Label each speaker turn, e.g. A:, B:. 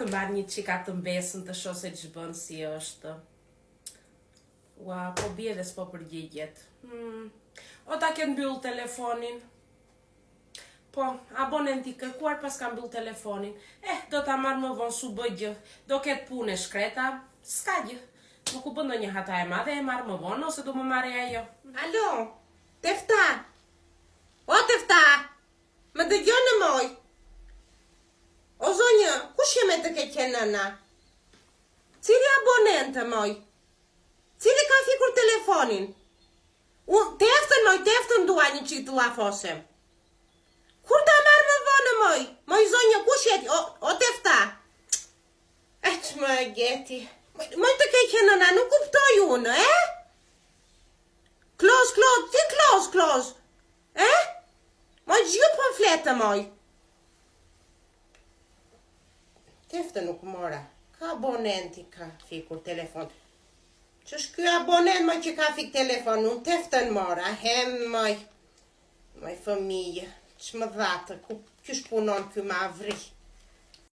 A: të marrë një qika të mbesën të shoh se ç'bën si është. Ua, po bie dhe s'po përgjigjet. O ta ke mbyll telefonin? Po, abonenti kërkuar pas ka mbyll telefonin. Do ta marr më vonë su bëj gjë. Do ketë punë e shkreta, s'ka gjë. Nuk u bën ndonjë hata e madhe, e marr më vonë ose do më marrë ajo.
B: Alo, Tefta. O Tefta, më dëgjon në moj. O zonjë, kush jeme të ke qenë nëna? Cili abonentë moj? Cili ka fikur telefonin? Teftën moj, teftën dua një qitë të lafosem. Kur ta marrë më vonë moj? Moj zonjë, kush jeti? O Tefta. Që më gjeti. Moj të ke qenë nëna, nuk kuptoj unë, Klos, ti klos. Moj gjë po fletë moj. Teftë nuk mora. Ka abonenti ka fikur telefon. Ç'është ky abonent moj që ka fik telefon? Unë teftën mora. Moj fëmijë. Ç'më dhatë, ku qysh punon ky ma vri?